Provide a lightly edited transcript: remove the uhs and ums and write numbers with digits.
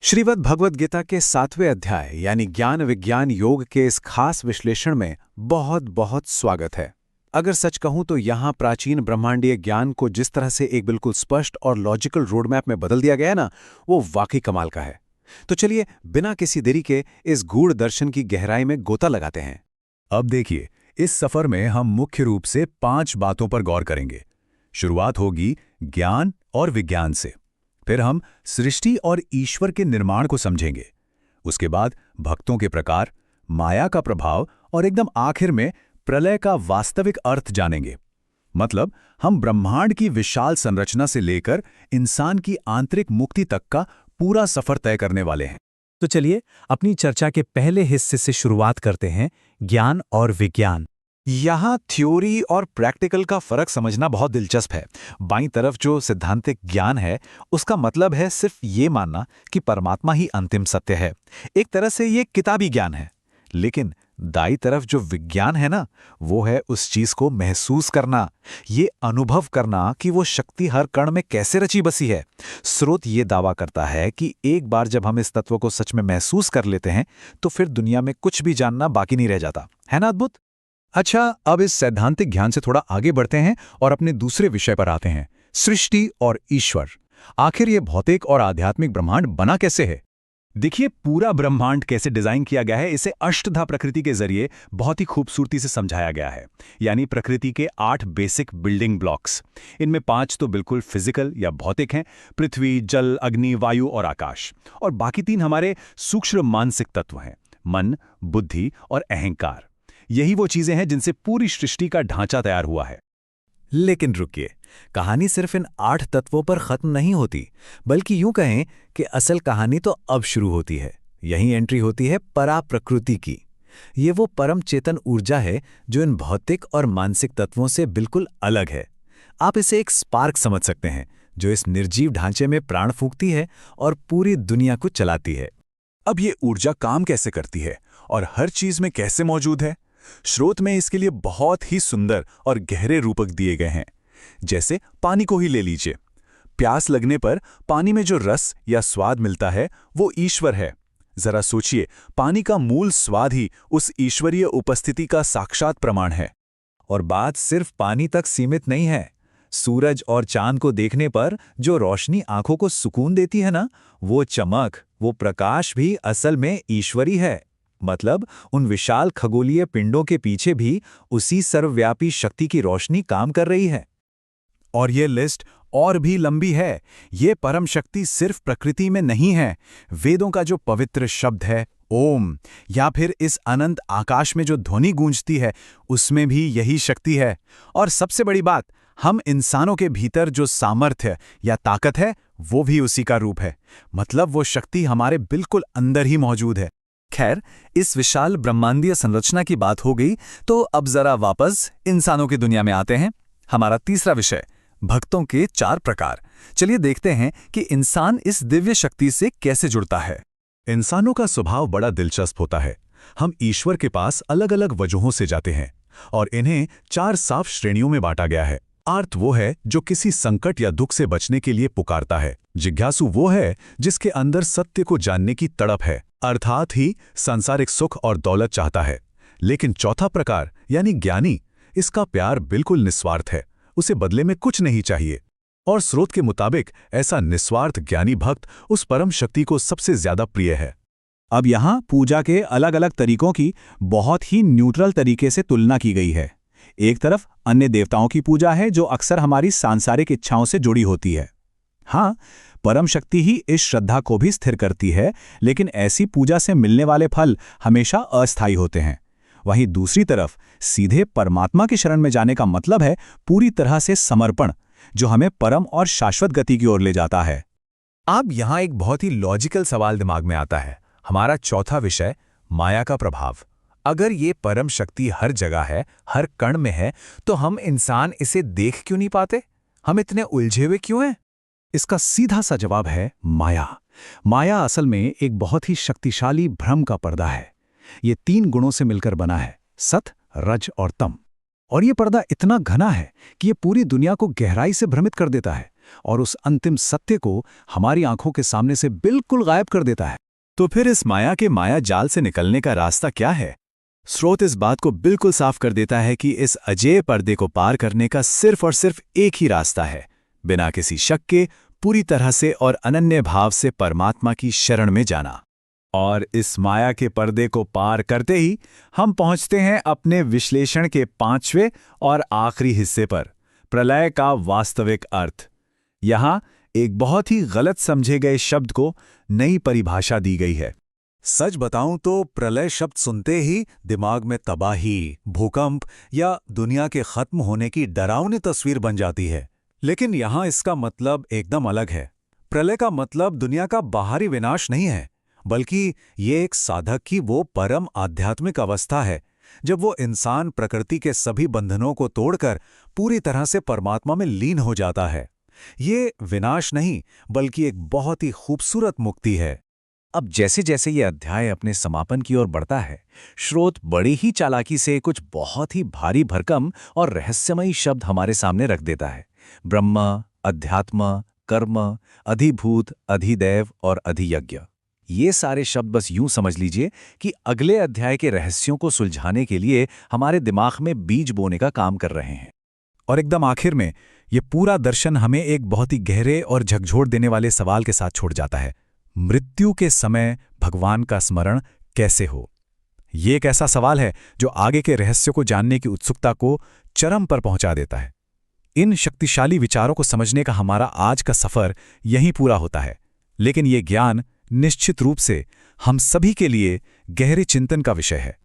श्रीमद् भगवद गीता के 7वें अध्याय यानी ज्ञान विज्ञान योग के इस खास विश्लेषण में बहुत बहुत स्वागत है। अगर सच कहूं तो यहाँ प्राचीन ब्रह्मांडीय ज्ञान को जिस तरह से एक बिल्कुल स्पष्ट और लॉजिकल रोडमैप में बदल दिया गया है ना, वो वाकई कमाल का है। तो चलिए बिना किसी देरी के इस गूढ़ दर्शन की गहराई में गोता लगाते हैं। अब देखिए, इस सफर में हम मुख्य रूप से 5 बातों पर गौर करेंगे। शुरुआत होगी ज्ञान और विज्ञान से, फिर हम सृष्टि और ईश्वर के निर्माण को समझेंगे। उसके बाद भक्तों के प्रकार, माया का प्रभाव और एकदम आखिर में प्रलय का वास्तविक अर्थ जानेंगे। मतलब हम ब्रह्मांड की विशाल संरचना से लेकर इंसान की आंतरिक मुक्ति तक का पूरा सफर तय करने वाले हैं। तो चलिए अपनी चर्चा के पहले हिस्से से शुरुआत करते हैं, ज्ञान और विज्ञान। यहाँ थ्योरी और प्रैक्टिकल का फर्क समझना बहुत दिलचस्प है। बाईं तरफ जो सिद्धांतिक ज्ञान है, उसका मतलब है सिर्फ ये मानना कि परमात्मा ही अंतिम सत्य है। एक तरह से ये किताबी ज्ञान है। लेकिन दाईं तरफ जो विज्ञान है ना, वो है उस चीज को महसूस करना, ये अनुभव करना कि वो शक्ति हर कण में कैसे रची बसी है। स्रोत ये दावा करता है कि एक बार जब हम इस तत्व को सच में महसूस कर लेते हैं, तो फिर दुनिया में कुछ भी जानना बाकी नहीं रह जाता। है ना अद्भुत? अच्छा, अब इस सैद्धांतिक ज्ञान से थोड़ा आगे बढ़ते हैं और अपने दूसरे विषय पर आते हैं, सृष्टि और ईश्वर। आखिर ये भौतिक और आध्यात्मिक ब्रह्मांड बना कैसे है? देखिए, पूरा ब्रह्मांड कैसे डिजाइन किया गया है, इसे अष्टधा प्रकृति के जरिए बहुत ही खूबसूरती से समझाया गया है। यानी प्रकृति के 8 बेसिक बिल्डिंग ब्लॉक्स। इनमें 5 तो बिल्कुल फिजिकल या भौतिक हैं, पृथ्वी, जल, अग्नि, वायु और आकाश। और बाकी 3 हमारे सूक्ष्म मानसिक तत्व हैं, मन, बुद्धि और अहंकार। यही वो चीजें हैं जिनसे पूरी सृष्टि का ढांचा तैयार हुआ है। लेकिन रुकिए, कहानी सिर्फ इन 8 तत्वों पर खत्म नहीं होती, बल्कि यूं कहें कि असल कहानी तो अब शुरू होती है। यहीं एंट्री होती है परा प्रकृति की। ये वो परम चेतन ऊर्जा है जो इन भौतिक और मानसिक तत्वों से बिल्कुल अलग है। आप इसे एक स्पार्क समझ सकते हैं, जो इस निर्जीव ढांचे में प्राण फूंकती है और पूरी दुनिया को चलाती है। अब ये ऊर्जा काम कैसे करती है और हर चीज में कैसे मौजूद है? स्रोत में इसके लिए बहुत ही सुंदर और गहरे रूपक दिए गए हैं। जैसे पानी को ही ले लीजिए। प्यास लगने पर पानी में जो रस या स्वाद मिलता है, वो ईश्वर है। जरा सोचिए, पानी का मूल स्वाद ही उस ईश्वरीय उपस्थिति का साक्षात प्रमाण है। और बात सिर्फ पानी तक सीमित नहीं है। सूरज और चांद को देखने पर जो रोशनी आंखों को सुकून देती है ना, वो चमक, वो प्रकाश भी असल में ईश्वरी है। मतलब उन विशाल खगोलीय पिंडों के पीछे भी उसी सर्वव्यापी शक्ति की रोशनी काम कर रही है। और ये लिस्ट और भी लंबी है। ये परम शक्ति सिर्फ प्रकृति में नहीं है। वेदों का जो पवित्र शब्द है ओम, या फिर इस अनंत आकाश में जो ध्वनि गूंजती है, उसमें भी यही शक्ति है। और सबसे बड़ी बात, हम इंसानों के भीतर जो सामर्थ्य या ताकत है, वो भी उसी का रूप है। मतलब वो शक्ति हमारे बिल्कुल अंदर ही मौजूद है। खैर, इस विशाल ब्रह्मांडीय संरचना की बात हो गई, तो अब जरा वापस इंसानों की दुनिया में आते हैं। हमारा तीसरा विषय, भक्तों के 4 प्रकार। चलिए देखते हैं कि इंसान इस दिव्य शक्ति से कैसे जुड़ता है। इंसानों का स्वभाव बड़ा दिलचस्प होता है। हम ईश्वर के पास अलग अलग वजहों से जाते हैं और इन्हें 4 साफ श्रेणियों में बांटा गया है। आर्त वो है जो किसी संकट या दुख से बचने के लिए पुकारता है। जिज्ञासु वो है जिसके अंदर सत्य को जानने की तड़प है, अर्थात ही सांसारिक सुख और दौलत चाहता है। लेकिन चौथा प्रकार यानी ज्ञानी, इसका प्यार बिल्कुल निस्वार्थ है, उसे बदले में कुछ नहीं चाहिए। और स्रोत के मुताबिक ऐसा निस्वार्थ ज्ञानी भक्त उस परम शक्ति को सबसे ज्यादा प्रिय है। अब यहाँ पूजा के अलग अलग तरीकों की बहुत ही न्यूट्रल तरीके से तुलना की गई है। एक तरफ अन्य देवताओं की पूजा है जो अक्सर हमारी सांसारिक इच्छाओं से जुड़ी होती है। हाँ, परम शक्ति ही इस श्रद्धा को भी स्थिर करती है, लेकिन ऐसी पूजा से मिलने वाले फल हमेशा अस्थायी होते हैं। वहीं दूसरी तरफ सीधे परमात्मा की शरण में जाने का मतलब है पूरी तरह से समर्पण, जो हमें परम और शाश्वत गति की ओर ले जाता है। अब यहाँ एक बहुत ही लॉजिकल सवाल दिमाग में आता है। हमारा चौथा विषय, माया का प्रभाव। अगर ये परम शक्ति हर जगह है, हर कण में है, तो हम इंसान इसे देख क्यों नहीं पाते? हम इतने उलझे हुए क्यों हैं? इसका सीधा सा जवाब है माया। माया असल में एक बहुत ही शक्तिशाली भ्रम का पर्दा है। ये 3 गुणों से मिलकर बना है, सत, रज और तम। और ये पर्दा इतना घना है कि ये पूरी दुनिया को गहराई से भ्रमित कर देता है। और उस अंतिम सत्य को हमारी आंखों के सामने से बिल्कुल गायब कर देता है। तो फिर इस माया के माया जाल से निकलने का रास्ता क्या है? स्रोत इस बात को बिल्कुल साफ कर देता है कि इस अजेय पर्दे को पार करने का सिर्फ और सिर्फ एक ही रास्ता है, बिना किसी शक के, पूरी तरह से और अनन्य भाव से परमात्मा की शरण में जाना। और इस माया के पर्दे को पार करते ही हम पहुंचते हैं अपने विश्लेषण के 5वें और आखिरी हिस्से पर, प्रलय का वास्तविक अर्थ। यहां एक बहुत ही गलत समझे गए शब्द को नई परिभाषा दी गई है। सच बताऊं तो प्रलय शब्द सुनते ही दिमाग में तबाही, भूकंप या दुनिया के खत्म होने की डरावनी तस्वीर बन जाती है। लेकिन यहां इसका मतलब एकदम अलग है। प्रलय का मतलब दुनिया का बाहरी विनाश नहीं है, बल्कि ये एक साधक की वो परम आध्यात्मिक अवस्था है जब वो इंसान प्रकृति के सभी बंधनों को तोड़कर पूरी तरह से परमात्मा में लीन हो जाता है। ये विनाश नहीं, बल्कि एक बहुत ही खूबसूरत मुक्ति है। अब जैसे जैसे ये अध्याय अपने समापन की ओर बढ़ता है, स्रोत बड़ी ही चालाकी से कुछ बहुत ही भारी भरकम और रहस्यमयी शब्द हमारे सामने रख देता है। ब्रह्म, अध्यात्म, कर्म, अधिभूत, अधिदैव और अधियज्ञ। ये सारे शब्द बस यूं समझ लीजिए कि अगले अध्याय के रहस्यों को सुलझाने के लिए हमारे दिमाग में बीज बोने का काम कर रहे हैं। और एकदम आखिर में ये पूरा दर्शन हमें एक बहुत ही गहरे और झकझोर देने वाले सवाल के साथ छोड़ जाता है। मृत्यु के समय भगवान का स्मरण कैसे हो? ये एक ऐसा सवाल है जो आगे के रहस्य को जानने की उत्सुकता को चरम पर पहुंचा देता है। इन शक्तिशाली विचारों को समझने का हमारा आज का सफर यहीं पूरा होता है, लेकिन ये ज्ञान निश्चित रूप से हम सभी के लिए गहरे चिंतन का विषय है।